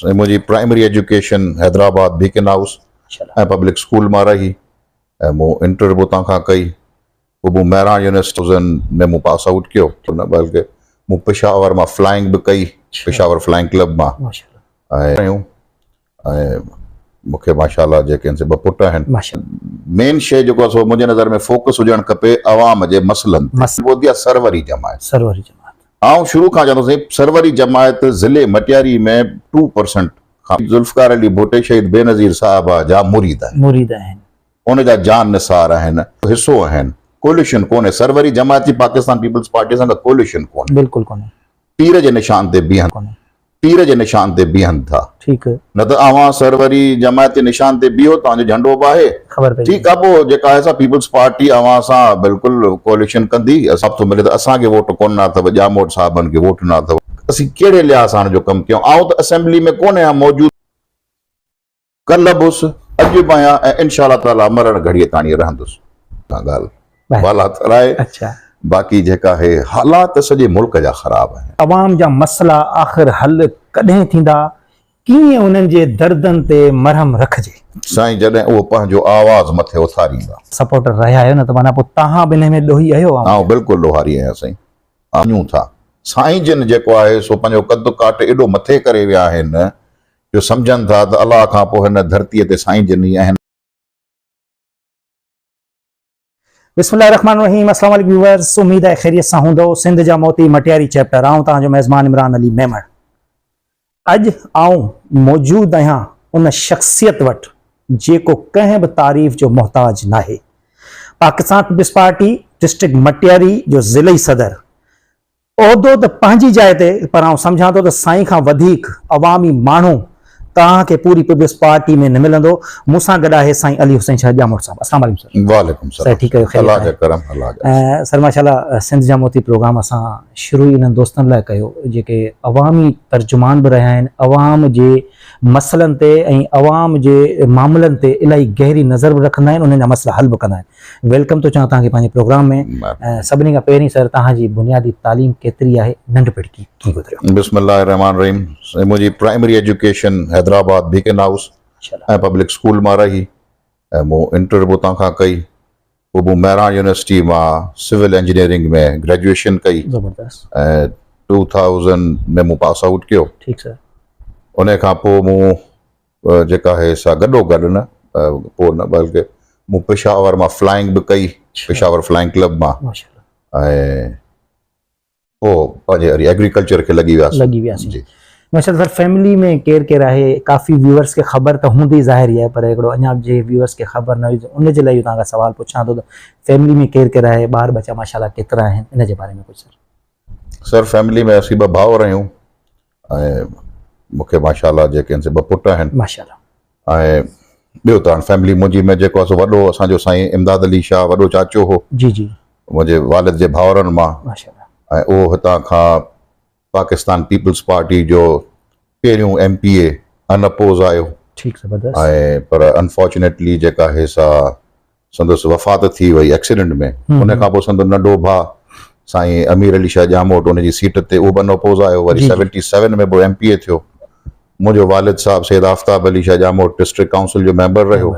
मुझी primary education Hyderabad beacon house public school में रही मु इंटर बुता खां कई वो मेहरान यूनिवर्सिटी में मु पास आउट कियो न बल्कि मु पेशावर में फ्लाइंग भी कई पेशावर फ्लाइंग क्लब में मुख्य माशाल्लाह जेके से पुट आहिनि मेन शइ जेको आहे सो मुंहिंजे नज़र में फोकस हुजणु खपे अवाम जे मसलनि ते सरवरी जमायत आउं शुरू खां चवंदुसि सरवरी जमायत ज़िले मटियारी में 2% ज़ुल्फ़िकार अली भुट्टो शहीद बेनज़ीर साहब जा मुरीद आहिनि उन जा जान निसार आहिनि हिसो आहिनि कोलिशन कोन्हे सरवरी जमायत जी पाकिस्तान पीपल्स पार्टी सां कोलिशन कोन्हे बिल्कुलु कोन्हे पीर जे निशान ते बीहनि था ठीकु न त अवां सरवरी जमायत जे निशान ते बीहो तव्हांजो झंडो बि आहे ठीकु आहे पोइ जेका आहे पीपल्स पार्टी अवां सां बिल्कुलु कोलिशन कंदी सभ थो मिले त असांखे वोट कोन अथव जामोट साहबनि खे वोट न अथव असीं कहिड़े लिहाज़ सां जो कमु कयूं आउं त असेंबली में कोन आहियां मौजूदु कल्ह बि हुउसि अॼु बि आहियां ऐं इनशा ताला मरण घड़ीअ ताणी रहंदुसि ॻाल्हि वाला आहे बाक़ी जेका है हालात सॼे मुल्क जा ख़राब आहिनि अवाम जा मसला आख़िर हल कॾहिं थींदा कीअं उन्हनि जे दर्दनि ते मरहम रखिजे साईं जॾहिं उहो पंहिंजो आवाज़ मथे उथारींदा सपोर्टर रहिया आहियो न त माना पोइ तव्हां बि हिन में ॾोही आहियो आउं बिल्कुलु ॾोहारी आहियां साईं आहियूं था साईं जिन जेको आहे सो पंहिंजो कद काट एॾो मथे करे विया आहिनि जो सम्झनि था त अलाह खां पोइ हिन धरतीअ ते साईं जिन ई आहिनि बिस्मिल्लाहिर्रहमानिर्रहीम अस्सलाम वालेकुम व्यूअर्स उम्मीद है खैरियत सां हूंदो सिंध जा मोती मटियारी चैप्टर आऊं तव्हांजो मेज़बान इमरान अली मेमण अॼु आऊं मौजूदु आहियां उन शख्सियत वटि जेको कंहिं बि तारीफ़ जो मोहताज नाहे Pakistan Peoples Party district Matiari जो ज़िले सदर उहिदो त पंहिंजी जाइ ते पर आऊं सम्झां थो त साईं खां वधीक अवामी माण्हू तव्हांखे पूरी पीपल्स पार्टी में न मिलंदो मूंसां गॾु आहे साईं अली हुसैन शाह जामोट साहब अस्सलाम वालेकुम सर वालेकुम सलाम ठीक है सर माशाल्लाह सिंध जा मोती प्रोग्राम असां शुरू ई इन्हनि दोस्तनि लाइ कयो जेके अवामी तर्जुमान बि रहिया आहिनि अवाम जे मसइलनि ते ऐं अवाम जे मामलनि ते इलाही गहरी नज़र बि रखंदा आहिनि उन्हनि जा मसइला हल बि कंदा आहिनि वेलकम थो चवां तव्हांखे पंहिंजे प्रोग्राम में सभिनी खां पहिरीं सर तव्हांजी बुनियादी तालीम केतिरी आहे नंढपण कीअं गुज़रियो बिस्मिल्लाहिर्रहमानिर्रहीम मुंहिंजी primary education Hyderabad beacon house public school में रही मु इंटर बुता खां कई वो मेहरान यूनिवर्सिटी में सिविल इंजीनियरिंग में ग्रेजुएशन कई 2000 में मु पास आउट कियो ठीक सर उन खां पोइ मूं जेका है सा गॾोगॾु न पोइ न बल्कि मूं पेशावर में फ्लाइंग भी कई पेशावर फ्लाइंग क्लब में ऐं पोइ पंहिंजे एग्रीकल्चर खे लगी वियासीं जी माशाल्लाह सर फैमिली में केर केर आहे काफ़ी व्यूअर्स के ख़बर तो हूंदी ज़ाहिर है पर हिकिड़ो अञा जे व्यूअर्स के ख़बर न हुई उन जे लाइ तव्हां सवाल पुछां थो त फैमिली में केर केर आहे ॿार बच्चा माशाल्लाह केतिरा आहिनि इन जे बारे में कुझु सर फैमिली में असीं 2 भाउर आहियूं ऐं मूंखे माशाल्लाह जेके से 2 पुट आहिनि माशाल्लाह ऐं ॿियो त फैमिली मुंहिंजी में जेको आहे वॾो असांजो साईं इमदाद अली शाह वॾो चाचो हो जी जी मुंहिंजे वालिद जे भाउरनि मां माशाल्लाह ऐं उहो हितां खां पाकिस्तान पीपल्स पार्टी जो पहिरियों MPA अनअपोज आयो ठीक ज़बरदस्त ऐं पर अनफॉर्चुनेटली जेका है सा संदसि वफ़ात थी वई एक्सीडेंट में उन खां पोइ संदो नंढो भाउ साईं अमीर अली शाह जामोट उनजी सीट ते उहो बि अनअपोज आयो वरी 77 में पोइ MPA थियो मुंहिंजो वालिद साहब सैयद आफ्ताब अली शाह जामोट डिस्ट्रिक्ट काउंसिल जो मेंबर रहियो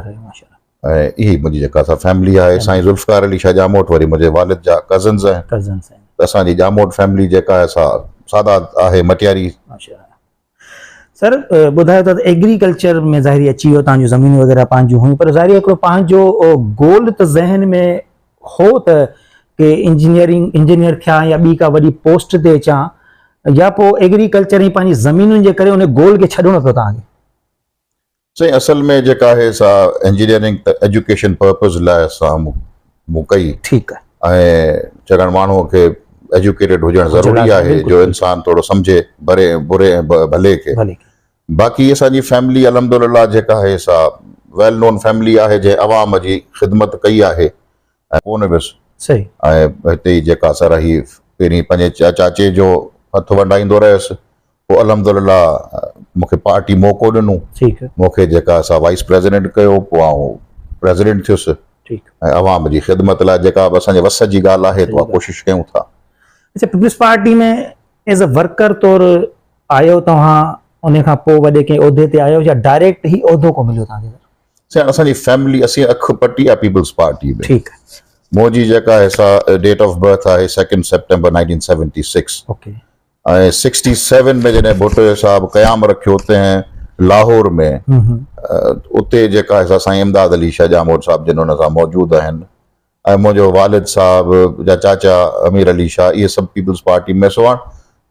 ऐं इही मुंहिंजी जेका फैमिली आहे साईं ज़ुल्फ़िकार अली शाह जामोट वरी मुंहिंजे वालिद जा कज़न्स आहिनि त असांजी जामोट फैमिली जेका आहे सा सादात आहे मटियारी सर ॿुधायो त एग्रीकल्चर में ज़ाहिर अची वियो तव्हांजूं ज़मीन वग़ैरह पंहिंजूं हुयूं पर ज़ाहिर हिकिड़ो पंहिंजो गोल त ज़हन में हो त के इंजीनियर थिया या ॿी का वॾी पोस्ट ते अचां या पोइ एग्रीकल्चर ई पंहिंजी ज़मीनुनि जे करे उन गोल खे छॾिणो पियो तव्हांखे साईं असल में जेका आहे सा इंजीनियरिंग त एजुकेशन पर्पज़ लाइ असां मूं कई ठीकु आहे ऐं चङनि माण्हूअ खे एजुकेटेड हुजणु ज़रूरी आहे जो इंसान थोड़ो सम्झे बुरे ऐं भले खे बाक़ी असांजी फैमिली अलहमदुलिल्लाह जेका है सा वेल नोन फैमिली आहे जंहिं अवाम जी ख़िदमत कई आहे ऐं कोन वियुसि सही ऐं हिते जेका असां रही पहिरीं पंहिंजे चाचे जो हथु वंडाईंदो रहियुसि पोइ अलहमदुलिल्लाह मूंखे पार्टी मौक़ो ॾिनो मूंखे जेका असां वाइस प्रेसिडेंट कयो पोइ आउं प्रेसिडेंट थियुसि ऐं अवाम जी ख़िदमत लाइ जेका बि असांजे वस जी ॻाल्हि आहे त उहा कोशिशि कयूं था अच्छा पीपल्स पार्टी में एज अ वर्कर तौर आयो तव्हां उन खां पोइ वॾे कंहिं उहिदे ते आयो या डायरेक्ट ई उहिदो को मिलियो तव्हांखे? साईं असांजी फैमिली असीं अखि पटी आहे पीपल्स पार्टी में। ठीकु आहे। मुंहिंजी जेका आहे सा डेट ऑफ बर्थ आहे 2 सेप्टेम्बर 1976। ओके। ऐं 67 में जॾहिं भुट्टो साहब क़याम रखियो हुते लाहौर में, उते जेका आहे सा साईं इमदाद अली शाह जामोद साहब जिन हुन सां मौजूदु आहिनि, ऐं मुंहिंजो वालिद साहब जा चाचा अमीर अली शाह, इहे सभु पीपल्स पार्टी में। सो हाणे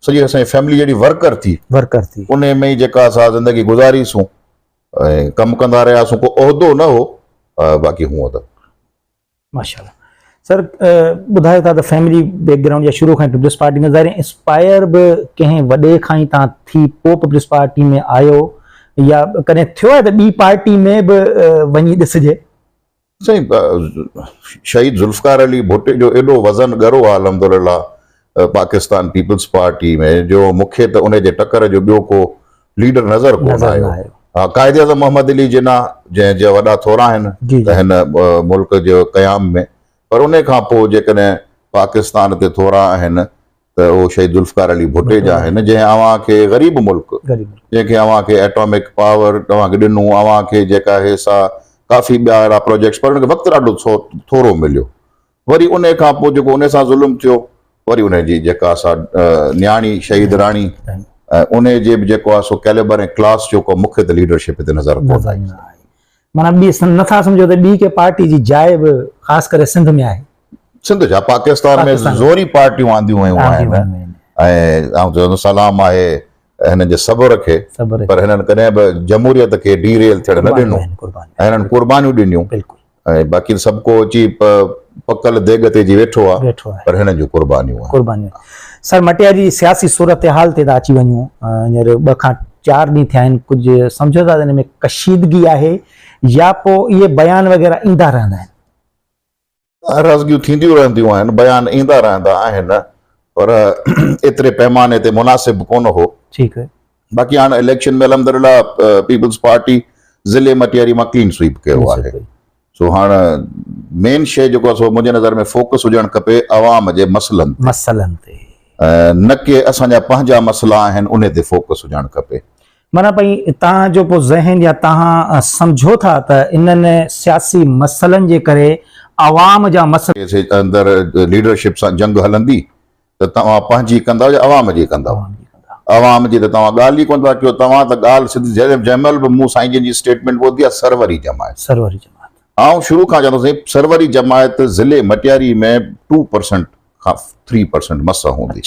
सॼी असांजी फैमिली जहिड़ी वर्कर थी उन में ई जेका असां ज़िंदगी गुज़ारीसूं ऐं कमु कंदा रहियासीं। को उहिदो न हो, बाक़ी हूअं त माशाल्लाह। सर ॿुधायो था त फैमिली बैकग्राउंड या शुरू खां पीपल्स पार्टी में ज़ाहिर इंस्पायर बि कंहिं वॾे खां ई तव्हां थी पोइ पीपल्स पार्टी में आयो, या कॾहिं थियो आहे त ॿी पार्टी में बि वञी ॾिसिजे? साईं शहीद ज़ुल्फ़कार अली भुट्टो जो एॾो वज़न ॻरो आहे अल्हम्दुलिल्लाह पाकिस्तान पीपल्स पार्टी में, जो मूंखे त उन जे टकर जो ॿियो को लीडर नज़र कोन आयो। हा, कायदे आज़म मोहम्मद अली जिन्ना जंहिंजा वॾा थोरा आहिनि त हिन मुल्क जो क़याम में, पर उन खां पोइ जेकॾहिं पाकिस्तान ते थोरा आहिनि त उहो शहीद ज़ुल्फ़कार अली भुट्टो जा आहिनि, जंहिं अव्हांखे ग़रीब मुल्क, जंहिंखे अव्हांखे एटॉमिक पावर तव्हांखे ॾिनो, अव्हांखे जेका आहे सा काफ़ी ॿिया अहिड़ा प्रोजेक्ट्स, पर उनखे वक़्तु ॾाढो थोरो मिलियो। वरी उन खां पोइ जेको उन सां ज़ुल्म थियो, वरी उन जी जेका असां न्याणी शहीद राणी, उन जे बि जेको आहे सो कैलिबर ऐं क्लास जो को मूंखे त लीडरशिप हिते नज़र कोन आई। माना ॿी नथा सम्झो त ॿी के पार्टी जी जाइ बि ख़ासि करे सिंध में आहे? सिंध छा, पाकिस्तान में ज़ोरी पार्टियूं आंदियूं आहियूं आहिनि, ऐं सलाम आहे हिननि जे सब्र खे, पर हिननि कॾहिं बि जमहूरियत खे डीरेल थियण न ॾिनो, ऐं हिननि कुर्बानियूं ॾिनियूं। ऐं बाक़ी सभु को अची पकल देग ते जी वेठो आहे, पर हिननि जूं कुर्बानियूं। सर मटियारी जी सियासी सूरत हाल ते था अची वञूं, हींअर 2 खां 4 ॾींहं थिया आहिनि, कुझु सम्झो था हिन में कशीदगी आहे या पोइ इहे बयान वग़ैरह ईंदा रहंदा आहिनि? नाराज़गियूं थींदियूं रहंदियूं आहिनि, बयान ईंदा रहंदा आहिनि, पर एतिरे पैमाने ते मुनासिब कोन हो। ठीकु आहे। बाक़ी हाणे इलेक्शन में अल्हम्दुलिल्लाह पीपल्स पार्टी ज़िले मटियारी मां क्लीन स्वीप कयो आहे। सो हाणे मेन शइ जेको आहे सो मुंहिंजे नज़र में फोकस हुजणु खपे अवाम जे मसलनि ते, न के असांजा पंहिंजा मसला आहिनि उन ते फोकस हुजणु खपे। माना भई तव्हांजो पोइ ज़हन या तव्हां सम्झो था त इन्हनि सियासी मसलनि जे करे अवाम जा मसइले अंदरि लीडरशिप सां जंग हलंदी त तव्हां पंहिंजी कंदा या अवाम जी कंदा? अवाम जी त तव्हां ॻाल्हि ई कोन था कयो। तव्हां त ॻाल्हि सिधी जंहिं महिल बि मूं साईं जी स्टेटमेंट ॿुधी आहे, सरवरी जमायत। आउं शुरू खां चवंदो साईं, सरवरी जमायत ज़िले मटियारी में 2% खां 3% मस हूंदी।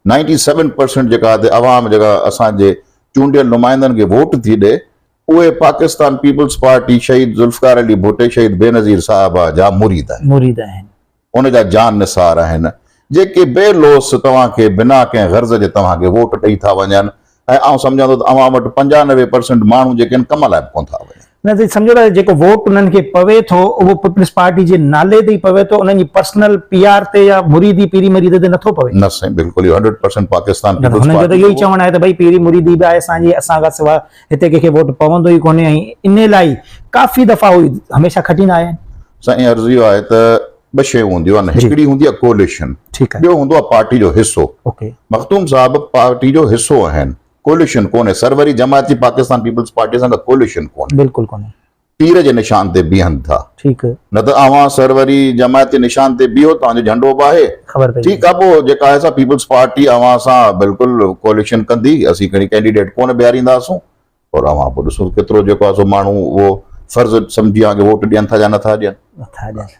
97% जेका अवाम जेका असांजे चूंडियल नुमाइंदनि खे वोट थी ॾे, उहे पाकिस्तान पीपल्स पार्टी शहीद ज़ुल्फ़कार अली भुट्टो, शहीद बेनज़ीर साहब जा मुरीद आहिनि, उन जा जान निसार आहिनि, जेके बेलोस तव्हांखे बिना कंहिं गर्ज़ जे तव्हांखे वोट ॾेई था वञनि। ऐं आउं सम्झां थो त अवां वटि 95% माण्हू जेके आहिनि कम लाइ बि कोन था वञनि। न त सम्झो था जेको वोट उन्हनि खे पवे थो उहो पीपल्स पार्टी जे नाले ते ई पवे थो, उन्हनि जी पर्सनल PR ते या मुरीदी पीरी मुरीद ते नथो पवे? न साईं, बिल्कुलु 100% पाकिस्तान पीपल्स पार्टी। हुनजो त इहो ई चवणु आहे त भई पीरी मुरीदी बि आहे असांजी, असां खां सवाइ हिते कंहिंखे वोट पवंदो ई कोन्हे, ऐं इन लाइ काफ़ी दफ़ा उहे हमेशह खटींदा आया आहिनि। साईं अर्ज़ु इहो आहे त 2 शयूं हूंदियूं आहिनि, हिकिड़ी हूंदी आहे कोलिशन, ॿियो हूंदो आहे पार्टी जो हिसो। मखदूम साहब पार्टी जो हिसो आहिनि, कोलिशन कोन्हे। सरवरी जमायत जी पाकिस्तान पीपल्स पार्टी सां कोलिशन कोन्हे, बिल्कुलु कोन्हे। पीर जे निशान ते बीहनि था, ठीकु है, न त अवां सरवरी जमायत जे निशान ते बीहो, तव्हांजो झंडो बि आहे, ठीकु आहे। पोइ जेका आहे पीपल्स पार्टी अवां सां बिल्कुलु कोलिशन कंदी, असीं कॾहिं कैंडिडेट कोन बीहारींदासूं, और अवां पोइ ॾिसो केतिरो जेको आहे माण्हू उहो फर्ज़ सम्झी वोट ॾियनि था या नथा ॾियनि।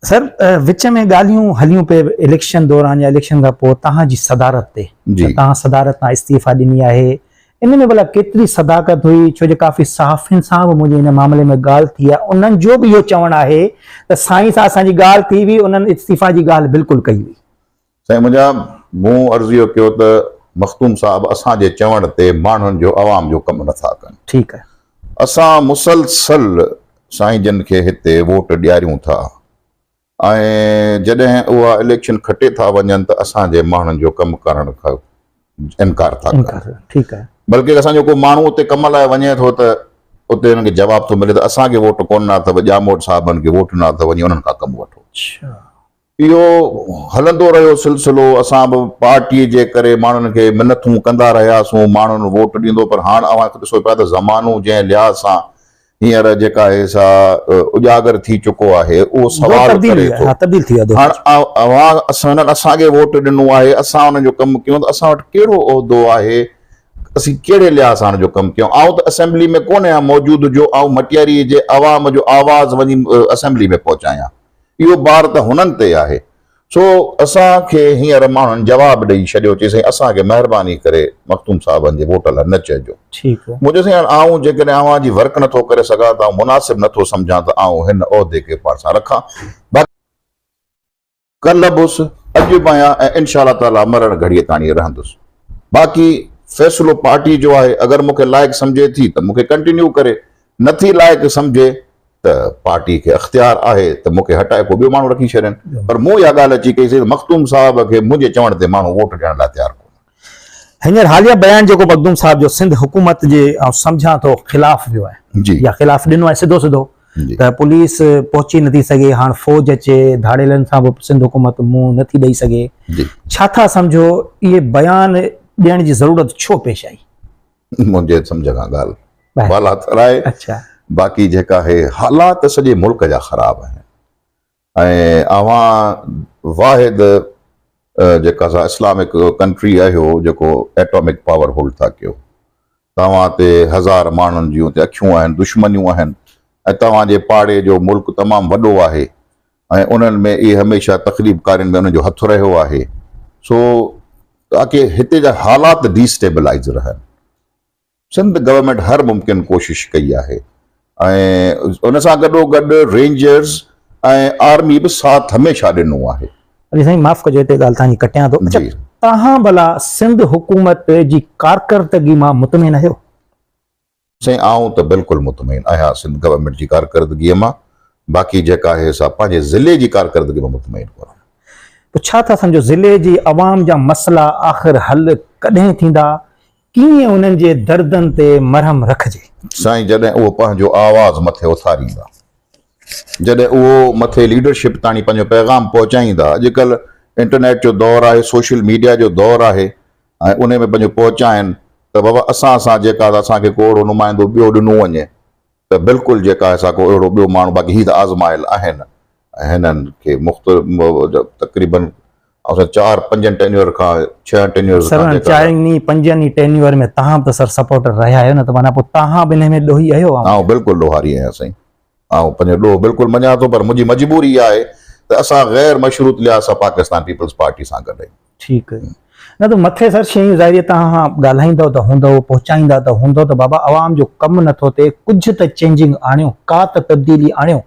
सर विच में ॻाल्हियूं हलियूं पे इलेक्शन दौरान या इलेक्शन खां पोइ तव्हांजी सदारत ते, तव्हां सदारत तां इस्तीफ़ा ॾिनी आहे, इन में भला केतिरी सदाकत हुई? छो जो काफ़ी सहाफ़ियुनि सां बि मुंहिंजे इन मामले में ॻाल्हि थी आहे, उन्हनि जो बि इहो चवणु आहे त साईं सां असांजी ॻाल्हि थी हुई, उन्हनि इस्तीफ़ा जी ॻाल्हि बिल्कुलु कई हुई। साईं मूं अर्ज़ु इहो कयो त मखदूम साहब असांजे चवण ते माण्हुनि जो अवाम जो कमु नथा कनि। ठीकु आहे, असां मुसलसल साईं जन खे हिते वोट ॾियारियूं था, ऐं जॾहिं उहा इलेक्शन खटे था वञनि त असांजे माण्हुनि जो कमु करण खां इनकार था कनि। ठीकु आहे, बल्कि असांजो को माण्हू उते कम लाइ वञे थो त उते हुनखे जवाबु थो मिले त असांखे वोट कोन न अथव, जामोद साहबनि खे वोट न अथव, वञी उन्हनि खां कमु वठो। इहो हलंदो रहियो सिलसिलो। असां बि पार्टीअ जे करे माण्हुनि खे मिनथूं कंदा रहियासीं, माण्हुनि वोट ॾींदो, पर हाणे अवां ॾिसो पिया त ज़मानो जंहिं लिहाज़ सां हींअर जेका आहे सा उजागर थी चुको आहे, उहो सवाल करे थो। हाणे असांखे वोट ॾिनो आहे, असां हुननि जो कमु कयूं त असां वटि कहिड़ो उहिदो आहे, असीं कहिड़े लिहाज़ सां जो कमु कयूं। आउं त असेंबली में कोन आहियां मौजूदु जो आउं मटियारीअ जे अवाम जो आवाज़ वञी असेंबली में पहुचायां, इहो बार त हुननि ते आहे। सो असांखे हींअर माण्हुनि जवाबु ॾेई छॾियो, चई साईं असांखे महिरबानी करे मखदूम साहिबनि जे वोट लाइ न चइजो। मुंहिंजो साईं आउं जेकॾहिं अव्हां जी वर्क नथो करे सघां त मुनासिब नथो सम्झां त आउं हिन उहिदे खे पाण सां रखां। कल्ह बुसि, अॼु बि आहियां ऐं इनशा ताला मरण घड़ीअ ताणी रहंदुसि। बाक़ी फ़ैसिलो पार्टी जो आहे, अगरि मूंखे लाइक़ु सम्झे थी त मूंखे कंटिन्यू करे, नथी लाइक़ु सम्झे त पार्टी खे अख़्तियार आहे त मूंखे हटाए को ॿियो माण्हू रखी छॾनि। पर मूं इहा ॻाल्हि अची कईसीं त मखदूम साहिब खे मुंहिंजे चवण ते माण्हू वोट ॾियण लाइ तयारु कोन्हे। हींअर हालिया बयान जेको मखदूम साहिब जो सिंध हुकूमत जे सम्झां थो ख़िलाफ़ वियो आहे या ख़िलाफ़ ॾिनो आहे सिधो सिधो, त पुलिस पहुची नथी सघे, हाणे फ़ौज अचे, धाड़ेलनि सां बि सिंध हुकूमत मुंहुं नथी ॾेई सघे, छा था सम्झो इहे बयान ॾियण जी ज़रूरत छो पेश आई? मुंहिंजे सम्झ खां ॻाल्हि बाला तर आहे। अच्छा, बाक़ी जेका आहे हालात सॼे मुल्क जा ख़राब आहिनि ऐं अवां वाहिद जेका सा इस्लामिक कंट्री आहियो जेको एटॉमिक पावर होल्ड था कयो, तव्हां ते हज़ार माण्हुनि जूं ते अखियूं आहिनि, दुश्मनियूं आहिनि ऐं तव्हांजे पाड़े जो मुल्क तमामु वॾो आहे ऐं उन्हनि में इहे हमेशह तकलीफ़कारियुनि में उन्हनि जो हथु रहियो आहे। सो ताकी हिते जा हालात डिस्टेबलाइज़ रहनि, सिंध गवर्नमेंट हर मुमकिन कोशिशि कई आहे ऐं उन सां गॾोगॾु रेंजर्स ऐं आर्मी बि साथ हमेशह ॾिनो आहे। अरे साईं माफ़ कजो, हिते ॻाल्हि तव्हांजी कटियां थो। अच्छा, तव्हां भला सिंध हुकूमत जी कारकर्दगी मां मुतमिन आहियो? साईं आऊं त बिल्कुलु मुतमिन आहियां सिंध गवर्नमेंट जी कारकर्दगीअ मां। बाक़ी जेका आहे सा पंहिंजे ज़िले जी कारकर्दगी मां मुतमिन कोन्हे। पोइ छा था सम्झो ज़िले जी अवाम जा मसइला आख़िर हल कॾहिं थींदा? कीअं उन्हनि जे दर्दनि ते मरहम रखिजे? साईं जॾहिं उहो पंहिंजो आवाज़ मथे उथारींदा, जॾहिं उहो मथे लीडरशिप ताणी पंहिंजो पैगाम पहुचाईंदा। अॼुकल्ह इंटरनेट जो दौरु आहे, सोशल मीडिया जो दौरु आहे ऐं उन में पंहिंजो पहुचाइनि त बाबा असां सां जेका असांखे को अहिड़ो नुमाइंदो ॿियो ॾिनो वञे त बिल्कुलु जेका आहे असां को अहिड़ो ॿियो माण्हू, बाक़ी हीअ त आज़माइल आहिनि ऐं हिननि खे मुख़्तलिफ़ तक़रीबन 4-5 टेन्योर खां 6 टेन्योर में तव्हां त सर सपोर्टर रहिया आहियो न, त माना पोइ तव्हां बि हिन में ॾोही आहियो? आउं बिल्कुलु ॾोहारी आहियां साईं, आउं पंहिंजो ॾोह बिल्कुलु मञां थो, पर मुंहिंजी मजबूरी आहे त असां गैर मशरूत लिहाज़ सां पाकिस्तान पीपल्स पार्टी सां गॾु आहियूं। ठीकु आहे, न त मथे सर शयूं ज़ाहिर तव्हां ॻाल्हाईंदव त हूंदव, पहुचाईंदा त हूंदव, त बाबा आवाम जो कमु नथो थिए, कुझु त चेंजिंग आणियो, का त तब्दीली आणियो,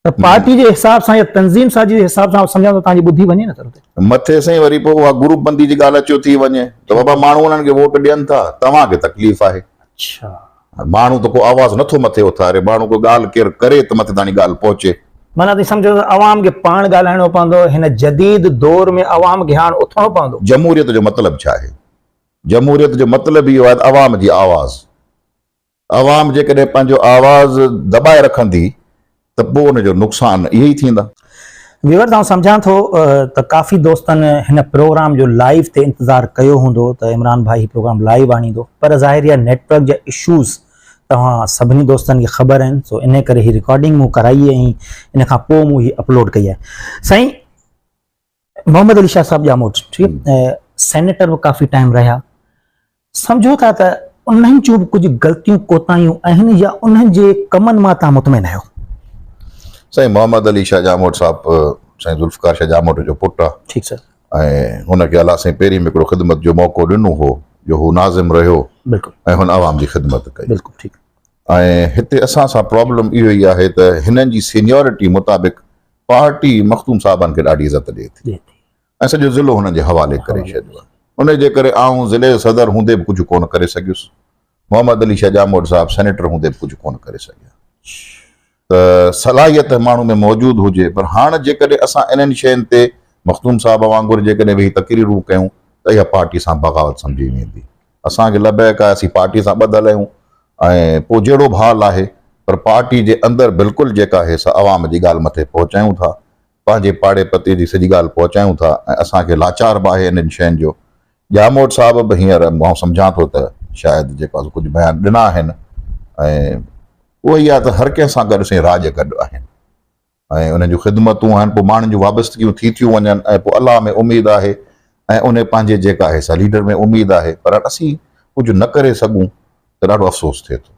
त पार्टी जे हिसाब सां या तंज़ीम साजी जे हिसाब सां सम्झां त तव्हांजी ॿुधी वञे न सर। मथे साईं वरी पोइ उहा ग्रुप बंदी जी ॻाल्हि अचो थी वञे त बाबा माण्हू उन्हनि खे वोट ॾियनि था, तव्हांखे तकलीफ़ आहे। अच्छा, माण्हू त को आवाज़ नथो मथे उथारे, माण्हू को ॻाल्हि केरु करे त मथे ताणी ॻाल्हि पहुचे। माना त सम्झो अवाम खे पाण ॻाल्हाइणो पवंदो, हिन जदीद दौर में अवाम खे हाणे उथणो पवंदो। जमहूरियत जो मतिलबु छा आहे? जमहूरियत जो मतिलबु इहो आहे त अवाम जी आवाज़, अवाम जेकॾहिं पंहिंजो आवाज़ दॿाए रखंदी त पोइ हुनजो नुक़सान इहे ई थींदा। व्यूअर तव्हां सम्झां थो त काफ़ी दोस्तनि हिन प्रोग्राम जो लाइव ते इंतज़ारु कयो हूंदो त इमरान भाई प्रोग्राम लाइव आणींदो, पर ज़ाहिर आहे नेटवर्क जा इशूज़ तव्हां सभिनी दोस्तनि खे ख़बर आहिनि, सो इन करे ही रिकॉर्डिंग मूं कराई ऐं इन खां पोइ मूं ही अपलोड कई आहे। साईं मोहम्मद अली शाह साहब ॼामोट, ठीकु आहे, सेनेटर बि काफ़ी टाइम रहिया, सम्झो था त उन्हनि जूं कुझु ग़लतियूं कोताहियूं आहिनि या उन्हनि जे कमनि मां तव्हां मुतमिन आहियो? साईं मोहम्मद अली शाह ॼामोट साहिबु साईं ज़ुल्फ़िकार शाह ॼामोट जो पुटु आहे। ठीकु सर। ऐं हुनखे अलाह साईं पहिरीं में हिकिड़ो ख़िदमत जो मौक़ो ॾिनो हो जो हू नाज़िम रहियो। बिल्कुलु। ऐं हुन आवाम जी ख़िदमत कई। बिल्कुलु ठीकु। ऐं हिते असां सां प्रॉब्लम इहो ई आहे त हिननि जी सीनियोरिटी मुताबिक़ पार्टी मखदूम साहिबनि खे ॾाढी इज़त ॾिए थी ऐं सॼो ज़िलो हुननि जे हवाले करे छॾियो आहे। उन जे करे आउं ज़िले जो सदर हूंदे बि कुझु कोन करे सघियुसि, मोहम्मद अली शाह ॼामोट साहिबु सेनेटर हूंदे बि कुझु कोन करे सघिया। त सलाहियत माण्हू में मौजूदु हुजे, पर हाणे जेकॾहिं असां इन्हनि शयुनि ते मखदूम साहिब वांगुरु जेकॾहिं वेही तक़रीरूं कयूं त इहा पार्टी सां बग़ावत सम्झी वेंदी। असांखे लबैक आहे असीं पार्टी सां ॿधल आहियूं ऐं पोइ जहिड़ो बि हाल आहे, पर पार्टी जे अंदरि बिल्कुलु जेका आहे सा अवाम जी ॻाल्हि मथे पहुचायूं था पंहिंजे पाड़े पते जी सॼी ॻाल्हि पहुचायूं था ऐं असांखे लाचार बि आहे इन्हनि शयुनि जो। जामोद साहिब बि हींअर मां सम्झां थो त शायदि जेका कुझु बयान ॾिना आहिनि ऐं उहो ई आहे त हर कंहिं सां गॾु साईं राज गॾु आहिनि ऐं उन्हनि जूं ख़िदमतूं आहिनि, पोइ माण्हुनि जूं वाबस्तगियूं थी थियूं वञनि ऐं पोइ अलाह में उमेदु आहे ऐं उन पंहिंजे जेका आहे सा लीडर में उमेदु आहे, पर असीं कुझु न करे सघूं त ॾाढो अफ़सोस थिए थो।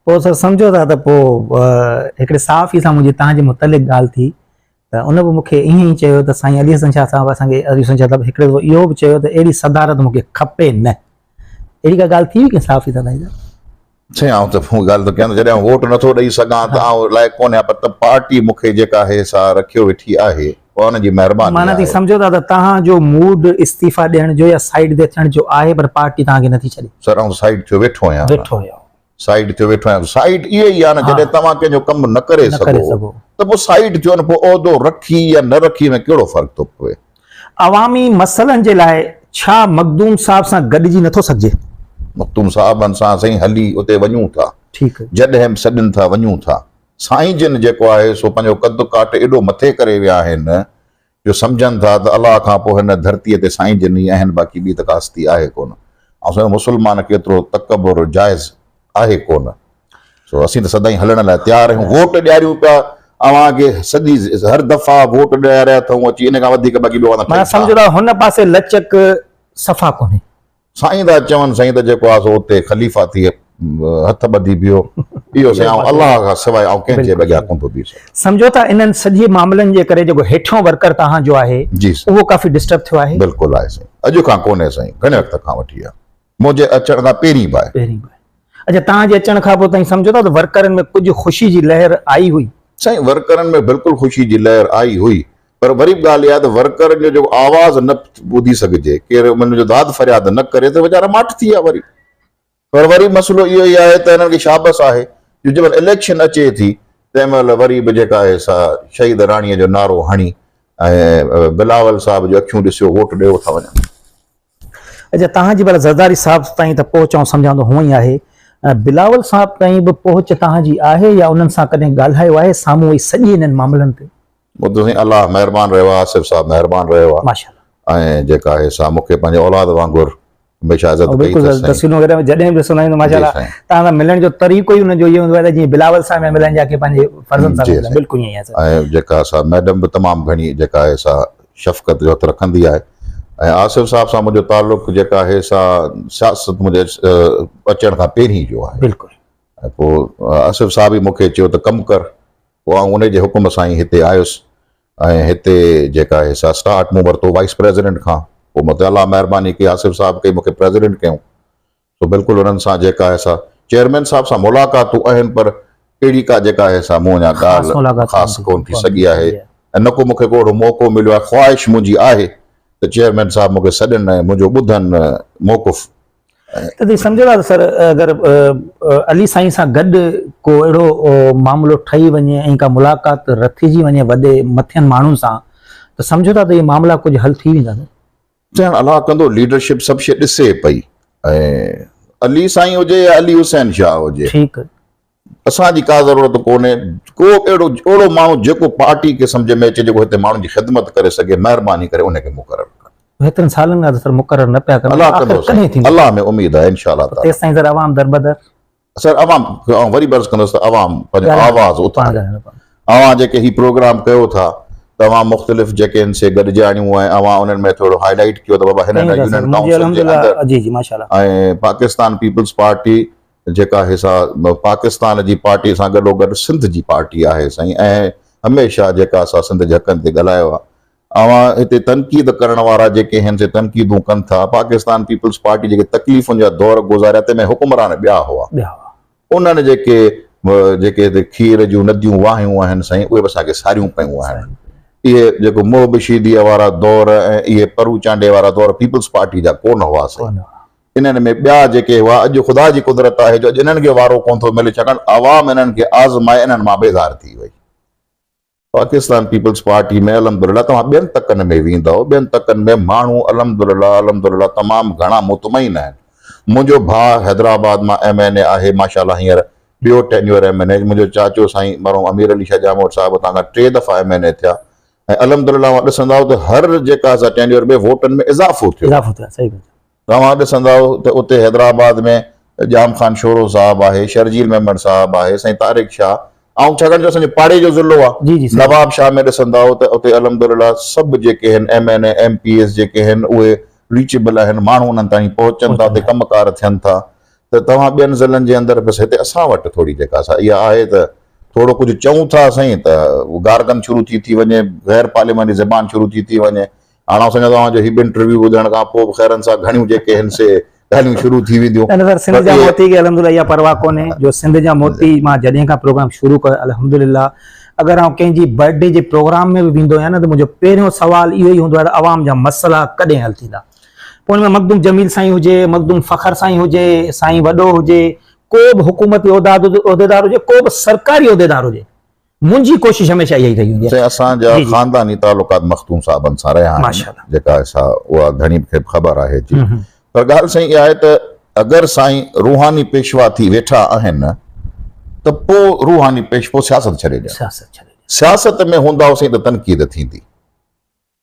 पोइ सर सम्झो था त पोइ हिकिड़े साफ़ी सां मुंहिंजी तव्हांजे मुतलिक़ ॻाल्हि थी त उन बि मूंखे ईअं ई चयो त साईं अली हसन शाह साहिबु असांखे अली हसन शाह साहिबु हिकिड़े दफ़ो इहो बि चयो त अहिड़ी सदारत मूंखे खपे न। अहिड़ी का ॻाल्हि थी हुई की साफ़ी सां तव्हांजी साईं आउं त ॻाल्हि त कयां जॾहिं वोट नथो ॾेई सघां त आउं लाइक़ु कोन्हे, पर त पार्टी मूंखे जेका आहे सा रखियो वेठी आहे उहा हुनजी महिरबानी माना थी आहे। सम्झो था त तव्हांजो मूड इस्तीफ़ा ॾियण जो या साइड ते थियण जो आहे, पर पार्टी तव्हांखे नथी छॾे। सर आउं साइड थियो वेठो आहियां, वेठो हुयो साइड थियो वेठो आहियां। साइड इहो ई आहे न, हा। जॾहिं तव्हां कंहिंजो कमु न करे सघो त पोइ साइड थियो न, पोइ उहिदो रखी या न रखी में कहिड़ो फ़र्क़ु थो पए। अवामी मसइलनि जे लाइ छा मखदूम साहिब सां गॾिजी नथो सघिजे? मखदूम साहिबनि सां साईं हली उते वञूं था, ठीकु आहे, जॾहिं सॾनि था वञूं था। साईं जिन जेको आहे सो पंहिंजो कद काट एॾो मथे करे विया आहिनि जो सम्झनि था त अलाह खां पोइ हिन धरतीअ ते साईं जिन ई आहिनि, बाक़ी ॿी त कास्ती आहे कोन। ऐं मुस्लमान केतिरो तकबुर जाइज़ आहे कोन। सो असीं त सदाईं हलण लाइ तयारु आहियूं। वोट ॾियारियूं पिया अव्हांखे सॼी हर दफ़ा वोट ॾियारिया अथऊं अची, इन खां वधीक बाक़ी ॿियो सम्झो था हुन पासे लचक सफ़ा कोन्हे। साईं था चवनि साईं त जेको आहे सो उते ख़लीफ़ा थी हथ ॿधी बीहो, इहो साईं अलाह खां सवाइ ऐं कंहिंजे बग़ैर कोन थो बीह सघे। सम्झो था इन्हनि सॼे मामलनि जे करे जेको हेठियों वर्कर तव्हांजो आहे जी उहो काफ़ी डिस्टर्ब थियो आहे। बिल्कुलु आहे साईं, अॼु खां कोन्हे साईं, घणे वक़्त खां वठी आहे, मुंहिंजे अचण खां पहिरीं बि आहे। अच्छा, तव्हांजे अचण खां पोइ ताईं सम्झो था त वर्करनि में कुझु ख़ुशी जी लहर आई हुई? साईं वर्करनि में बिल्कुलु ख़ुशी जी लहर आई हुई, पर वरी बि ॻाल्हि इहा आहे त वर्करनि जो जेको आवाज़ न ॿुधी सघिजे, केरु उन्हनि जो दाद फरियाद न करे त वीचारा माठ थी विया वरी। पर वरी मसइलो इहो ई आहे त हिननि खे शाबस आहे जो जंहिं महिल इलेक्शन अचे थी तंहिं महिल वरी बि जेका आहे सा शहीद राणीअ जो नारो हणी ऐं बिलावल साहिब जो अखियूं ॾिसियो वोट ॾियो था वञनि। अच्छा, तव्हांजी भला ज़रदारी साहिब ताईं त पहुचां सम्झां थो हूअं ई आहे, बिलावल साहिब ताईं बि पहुच तव्हांजी आहे या उन्हनि सां कॾहिं ॻाल्हायो आहे साम्हूं ई सॼी हिननि मामलनि ते? ॿुधो साईं, अलाह महिरबानी रहियो आहे, आसिफ साहिबु महिरबानी रहियो आहे माशाल्लाह, ऐं जेका आहे सा मूंखे पंहिंजे औलाद वांगुरु हमेशह इज़त कई अथसि। जॾहिं बि ॾिसंदा आहियूं माशाल्लाह तव्हां सां मिलण जो तरीक़ो ई हुनजो इहो हूंदो आहे जीअं बिलावल साहिब में मिलनि जाके पंहिंजे फर्ज़नि सां मिलनि, बिल्कुलु ईअं आहे। ऐं जेका सा मैडम बि तमामु घणी जेका आहे सा शफ़क़त जो हथ रखंदी आहे ऐं आसिफ साहिब सां मुंहिंजो ताल्लुक़ जेका आहे सा सियासत मुंहिंजे अचण खां पहिरीं जो आहे। बिल्कुलु। ऐं पोइ आसिफ साहिब ई मूंखे चयो त कमु कर, पोइ आउं उन जे हुकुम सां ई हिते आयुसि ऐं हिते जेका आहे सा स्टार्ट मूं वरितो वाइस प्रेसिडेंट खां, पोइ मूं ते अलाह महिरबानी कई आसिफ साहिब खे मूंखे प्रेसिडेंट कयूं। तो बिल्कुलु उन्हनि सां जेका आहे सा चेयरमैन साहिब सां मुलाक़ातूं आहिनि, पर अहिड़ी का जेका आहे सा मूं अञा ॻाल्हि ख़ासि कोन थी सघी आहे ऐं न को मूंखे को अहिड़ो मौक़ो मिलियो आहे। ख़्वाहिश मुंहिंजी आहे त चेयरमैन साहिब मूंखे सॾनि ऐं मुंहिंजो ॿुधनि मौक़ुफ़। त सम्झो था सर, अगरि अली साईं सां गॾु को अहिड़ो मामिलो ठही वञे ऐं का मुलाक़ात रथिजी वञे वॾे मथियनि माण्हुनि सां, त सम्झो था त इहे मामला कुझु हल थी वेंदा? चवण अलाह कंदो, लीडरशिप सभु शइ ॾिसे पई, ऐं अली साईं हुजे या अली हुसैन शाह हुजे, ठीकु, असांजी का ज़रूरत कोन्हे। को अहिड़ो माण्हू जेको पार्टी खे सम्झ में अचे, जेको हिते माण्हुनि जी ख़िदमत करे सघे, महिरबानी करे उनखे मुक़ररु कर। हेतिरनि सालनि खां सर मुक़ररु न पिया कनि, अलाह कंदो, अलाह में उमेद आहे इंशाअल्लाह ताला। तेसिताईं सर अवाम दरबदर सर अवाम वरी बर्ज़ कंदुसि त अवाम पंहिंजो आवाज़ उथारे। अवां जेके ही प्रोग्राम कयो था, तव्हां मुख़्तलिफ़ जेके आहिनि से गॾिजाणियूं ऐं अवां उन्हनि में थोरो हाईलाइट कयो त बाबा हिन यूनियन काउंसिल जे अंदरि ऐं पाकिस्तान पीपल्स पार्टी जेका आहे सा पाकिस्तान जी पार्टी सां गॾोगॾु सिंध जी पार्टी आहे साईं, ऐं हमेशह जेका असां सिंध जे हक़नि ते ॻाल्हायो आहे। अवां हिते तनक़ीद करण वारा जेके आहिनि से तनक़ीदूं कनि था। पाकिस्तान पीपल्स पार्टी जेके तकलीफ़ुनि जा दौर गुज़ारिया तंहिंमें हुकुमरान ॿिया हुआ, उन्हनि जेके हिते खीर जूं नदियूं वाहियूं आहिनि साईं, उहे बि असांखे सारियूं पियूं आहिनि। इहे जेको मोह बशीदीअ वारा दौर ऐं इहे परू चांडे वारा दौर पीपल्स पार्टी जा कोन हुआ साईं। इन्हनि में ॿिया जेके हुआ, अॼु ख़ुदा जी कुदरत आहे जो अॼु इन्हनि खे वारो कोन थो मिले, छाकाणि आवाम इन्हनि खे आज़माए इन्हनि मां बेज़ार थी वई। पाकिस्तान पीपल्स पार्टी में अल्हम्दुलिल्लाह तव्हां ॿियनि तकनि में वेंदव, ॿियनि तकनि में माण्हू अल्हम्दुलिल्लाह तमामु घणा मुतमइन आहिनि। मुंहिंजो भाउ हैदराबाद मां MNA आहे माशाल्लाह, हींअर ॿियो टेन्योर MNA। मुंहिंजो चाचो साईं मरहूम अमीर अली शाह जामोद साहिब तां खां 3 दफ़ा MNA थिया ऐं अल्हम्दुलिल्लाह ॾिसंदा त हर जेका असां टेन्योर में वोटनि में इज़ाफ़ो थियो। इज़ाफ़ो थियो, सही ॻाल्हि। तव्हां ॾिसंदा त उते हैदराबाद में जाम खान शोरो साहब आहे, शर्जील मेमन साहब आहे, साईं तारिक शाह, ऐं छाकाणि जो असांजे पाड़े जो ज़िलो जी, जी, आहे सही। नवाब शाह में ॾिसंदा त उते अल्हम्दुलिल्लाह सभु जेके आहिनि MNA MPs जेके आहिनि उहे रीचेबल आहिनि, माण्हू उन्हनि ताईं पहुचनि था, उते कमकार थियनि था। त तव्हां ॿियनि ज़िलनि जे अंदरि बसि हिते असां वटि थोरी जेका असां इहा आहे त थोरो कुझु चऊं था साईं त गार्गन शुरू थी वञे, गैर पार्लियामेंटी ज़बान शुरू थी वञे। हाणे असां तव्हांजो हीउ इंटरव्यू ॿुधण खां पोइ ख़ैरनि सां घणियूं जेके आहिनि से ॻाल्हियूं शुरू थी वेंदियूं। सिंध जा मोती खे अल्हम्दुलिल्लाह इहा परवाह कोन्हे जो सिंध जा मोती मां जॾहिं खां प्रोग्राम शुरू कयो अल्हम्दुलिल्लाह, अगरि आउं कंहिंजी बर्थडे जे प्रोग्राम में बि वेंदो आहियां न त मुंहिंजो पहिरियों सुवाल इहो ई हूंदो आहे त अवाम जा मसइला कॾहिं हल थींदा। पोइ हुन में मखदूम जमील साईं हुजे, मखदूम फ़खर साईं हुजे, साईं वॾो हुजे, को बि हुकूमती उहिदेदार हुजे, को बि सरकारी उहिदेदार हुजे, मुंहिंजी कोशिशि हमेशह इहा ई रही हूंदी आहे। असांजा ख़ानदानी तालुकात मखदूम साहबनि सां रहिया आहिनि, जेका उहा घणी खे ख़बर आहे जी। पर ॻाल्हि साईं इहा आहे त अगरि साईं रूहानी पेशवा थी वेठा आहिनि त पोइ रूहानी पोइ सियासत छॾे ॾियनि। सियासत में हूंदा हुसीं त तनक़ीद थींदी,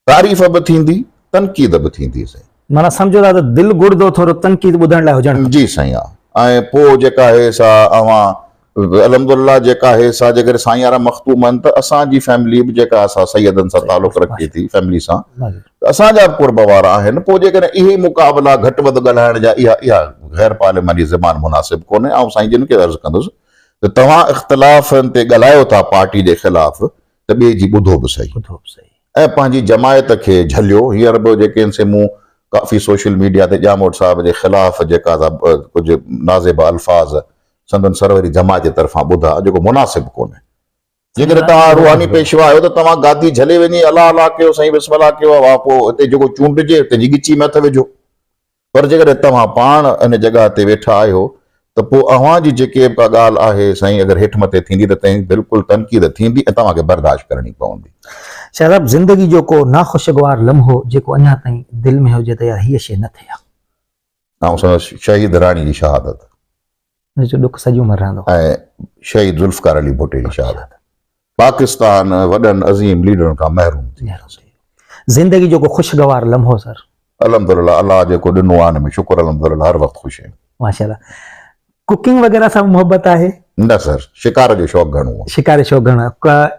तारीफ़ बि थींदी, तनक़ीद बि थींदी साईं। माना सम्झो था त दिलि गुड़दो थोरो तनक़ीद ॿुधण लाइ हुजणु जी साईं। ऐं पोइ जेका आहे सा अल्हम्दुलिल्लाह जेका आहे सा जेकर साईं वारा मखदूम आहिनि त असांजी फैमिली बि जेका असां सैयदनि सां तालुक़ रखे थी फैमिली सां, असांजा बि कुर्ब वारा आहिनि। पोइ जेकॾहिं इहे मुक़ाबला घटि वधि ॻाल्हाइण जा इहा गैर पार्लियामेंटी ज़बान मुनासिब कोन्हे। ऐं साईं जिन खे अर्ज़ु कंदुसि त तव्हां इख़्तिलाफ़नि ते ॻाल्हायो था पार्टी जे ख़िलाफ़ त ॿिए जी ॿुधो बि सही ऐं पंहिंजी जमायत खे झलियो। हींअर बि जेके आहिनि से मूं काफ़ी सोशल मीडिया ते ॼामोट साहब जे ख़िलाफ़ जेका कुझु नाज़िबा अल्फाज़ संदन सरवरी जमात जे तरफ़ां ॿुधा जेको मुनासिब कोन्हे। जेकॾहिं तव्हां रूहानी पेशवा आहियो त तव्हां गादी झले वञी अलाह अलाह कयो साईं बिस्मिल्लाह कयो, वाह पोइ हिते जेको चूंडिजे हुते जी ॻिची मथ विझो। पर जेकॾहिं तव्हां पाण इन जॻह ते वेठा आहियो त पोइ अव्हांजी जेके बि ॻाल्हि आहे साईं अगरि हेठि मथे थींदी त तंहिं बिल्कुलु तनक़ीद थींदी ऐं तव्हांखे बर्दाश्त करणी पवंदी। शायदि ज़िंदगी जो को नाख़ुशगवार लम्हो जेको अञा ताईं दिलि में हुजे त यार हीअ शइ न थिए हा। ऐं शहीद राणी जी शहादत जो ॾुख सॼी उमिरि रहंदो ऐं शहीद ज़ुल्फ़कार अली भुट्टो जी शहादत पाकिस्तान वॾनि अज़ीम लीडरनि खां महरूम थी। ज़िंदगी जो को ख़ुशगवार लम्हो सर अल्हम्दुलिल्लाह अलाह जेको ॾिनो आहे में शुक्र अल्हम्दुलिल्लाह हर वक़्तु ख़ुशि आहियूं माशाल्लाह। कुकिंग वग़ैरह सां मोहबत आहे? न सर, शिकार जो शौक़ु घणो आहे। शिकार जो शौक़ु घणो आहे?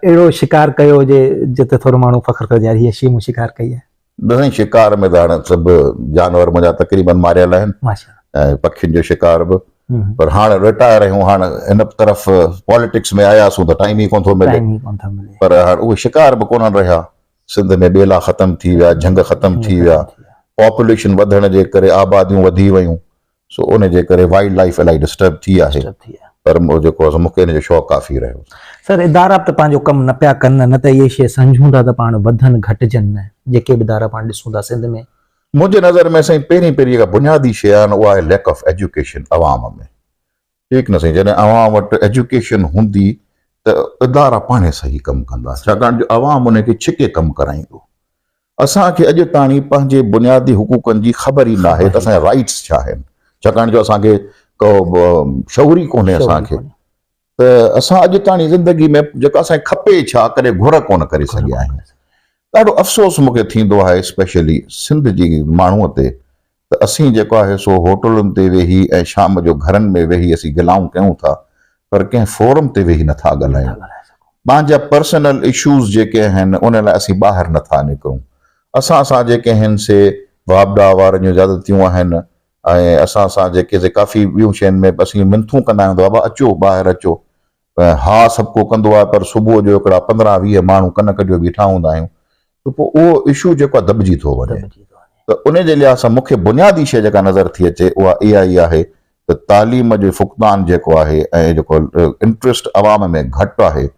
अहिड़ो शिकार कयो हुजे जिते थोरो माण्हू फ़ख्रु करे यार हीअ शइ मूं शिकार कई आहे? ॾिसई शिकार में त हाणे सभु जानवर मुंहिंजा तक़रीबन मारियल आहिनि ऐं पखियुनि जो शिकार बि। पर हाणे रिटायर आहियूं, हाणे हिन तरफ़ पॉलिटिक्स में आयासीं त टाइम ई कोन थो मिले। पर हाणे उहे शिकार बि कोन रहिया। सिंध में ॿेला ख़तम थी विया, झंग ख़तम थी विया, पॉपुलेशन वधण जे करे आबादियूं वधी वियूं, सो उन जे करे वाइल्ड लाइफ इलाही डिस्टर्ब थी आहे। पर जेको मूंखे हिन जो शौक़ु काफ़ी रहियो। सर इदारा त पंहिंजो कमु न पिया कनि, न त इहे शइ सम्झूं था त पाण वधनि घटिजनि न। जेके बि इदारा पाण ॾिसूं था सिंध में, मुंहिंजे नज़र में साईं पहिरीं जेका बुनियादी शइ आहे उहा आहे लैक ऑफ एजुकेशन अवाम में। ठीकु न साईं, जॾहिं अवाम वटि एजुकेशन हूंदी त इदारा पाणे सही कमु कंदा, छाकाणि जो अवाम उनखे छिके कमु कराईंदो। असांखे अॼु ताईं पंहिंजे बुनियादी हुकूकनि जी ख़बर ई न आहे त असांजा राइट्स छा आहिनि, छाकाणि जो असांखे को शऊर ई कोन्हे असांखे। त असां अॼु ताईं ज़िंदगी में जेको असांखे खपे छा करे घुर कोन करे सघिया आहियूं। ॾाढो अफ़सोस मूंखे थींदो आहे स्पेशली सिंध जी माण्हूअ ते त असीं जेको आहे सो होटलुनि ते वेही ऐं शाम जो घरनि में वेही असीं गिलाऊं कयूं था, पर कंहिं फोरम ते वेही नथा ॻाल्हायूं। पंहिंजा पर्सनल इशूज़ जेके आहिनि उन लाइ असीं ॿाहिरि नथा निकिरूं। असां सां जेके आहिनि से वाबडा वारनि जूं ज़्यादतियूं आहिनि ऐं असां सां जेके काफ़ी ॿियूं शयुनि में असीं मिनथूं कंदा आहियूं बाबा अचो ॿाहिरि अचो। हा सभु को कंदो आहे, पर सुबुह जो हिकिड़ा 15-20 माण्हू कनक जो बीठा हूंदा आहियूं त पोइ उहो इशू जेको आहे दॿिजी थो वञे। त उन जे लिहाज़ सां मूंखे बुनियादी शइ जेका नज़र थी अचे उहा इहा ई आहे त तालीम जो फुक़दान जेको आहे ऐं जेको इंट्रस्ट अवाम में घटि आहे।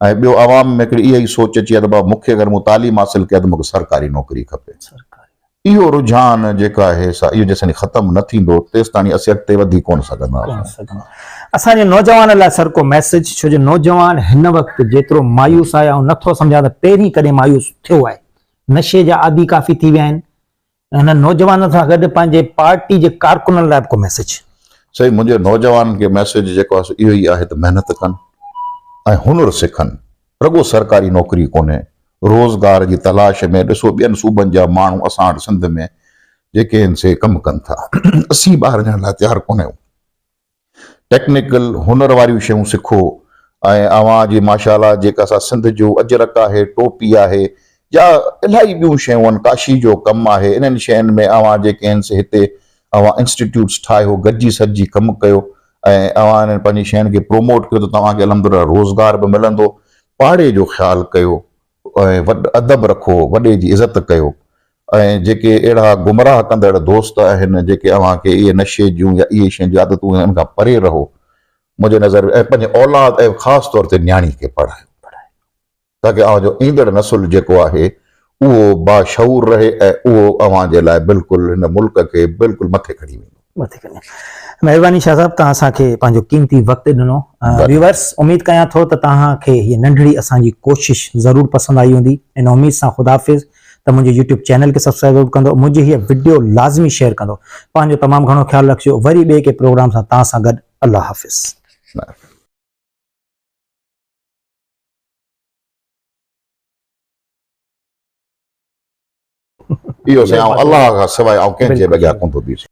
ऐं ॿियो अवाम में हिकिड़ी इहा ई सोच अची आहे त बाबा मूंखे अगरि मूं तालीम हासिलु कया त मूंखे सरकारी नौकिरी खपे। इहो रुझान जेको आहे सा इहो जेसिताईं ख़तमु न थींदो तेसिताईं असीं अॻिते वधी कोन सघंदासीं। असांजे नौजवान लाइ सर को मैसेज, छो जो नौजवान हिन वक़्तु जेतिरो मायूस आहे ऐं नथो सम्झा त पहिरीं कॾहिं मायूस थियो आहे। नशे जा आदी काफ़ी थी विया आहिनि। हिन नौजवान सां गॾु पंहिंजे पार्टी जे कारकुननि लाइ को मैसेज? सही, मुंहिंजे नौजवान खे मैसेज जेको आहे इहो ई आहे त महिनत कनि ऐं हुनुर सिखनि। रुॻो सरकारी नौकिरी कोन्हे, रोज़गार जी तलाश में ॾिसो ॿियनि सूबनि जा माण्हू असां वटि सिंध में जेके आहिनि से कमु कनि था असीं ॿार ॾियण लाइ तयारु कोन आहियूं टेक्निकल हुनर वारियूं शयूं सिखो ऐं अव्हां जी माशाल्लाह जेका असां सिंध जो अजरक आहे टोपी आहे या इलाही ॿियूं शयूं आहिनि काशी जो कमु आहे इन्हनि शयुनि में अव्हां जेके आहिनि से हिते अव्हां इंस्टीट्यूट्स ठाहियो गॾिजी सॾिजी कमु कयो ऐं अव्हां इन्हनि पंहिंजी शयुनि खे प्रोमोट कयो त तव्हांखे अलहमदिल्ला रोज़गार बि मिलंदो पाड़े जो ख़्यालु कयो ऐं अदब रखो वॾे जी इज़त कयो ऐं जेके अहिड़ा गुमराह कंदड़ दोस्त आहिनि जेके अव्हांखे इहे नशे जूं या इहे शयुनि जी आदतूं आहिनि खां परे रहो मुंहिंजे नज़र ऐं पंहिंजे औलाद ऐं ख़ासि तौर ते न्याणी खे पढ़ायो ताकी अव्हांजो ईंदड़ नसुल जेको आहे उहो बाशऊर रहे ऐं उहो अव्हां जे लाइ बिल्कुलु हिन मुल्क खे बिल्कुलु मथे खणी वेंदो महिरबानी शाह साहब तव्हां असांखे पंहिंजो कीमती वक़्तु ॾिनो व्यूअर्स उमेद कयां थो त तव्हांखे हीअ नंढड़ी असांजी कोशिश ज़रूरु पसंदि आई हूंदी इन उमेद सां ख़ुदाफ़िज़ त मुंहिंजे यूट्यूब चैनल खे सब्सक्राइब ज़रूरु कंदो मुंहिंजी हीअ वीडियो लाज़मी शेयर कंदो पंहिंजो तमामु घणो ख़्यालु रखिजो वरी ॿिए के प्रोग्राम सां तव्हां सां गॾु अल्लाह हाफ़िज़ इहो अल्लाह खां सवाइ कंहिंजे बग़ैर कोन थो बीह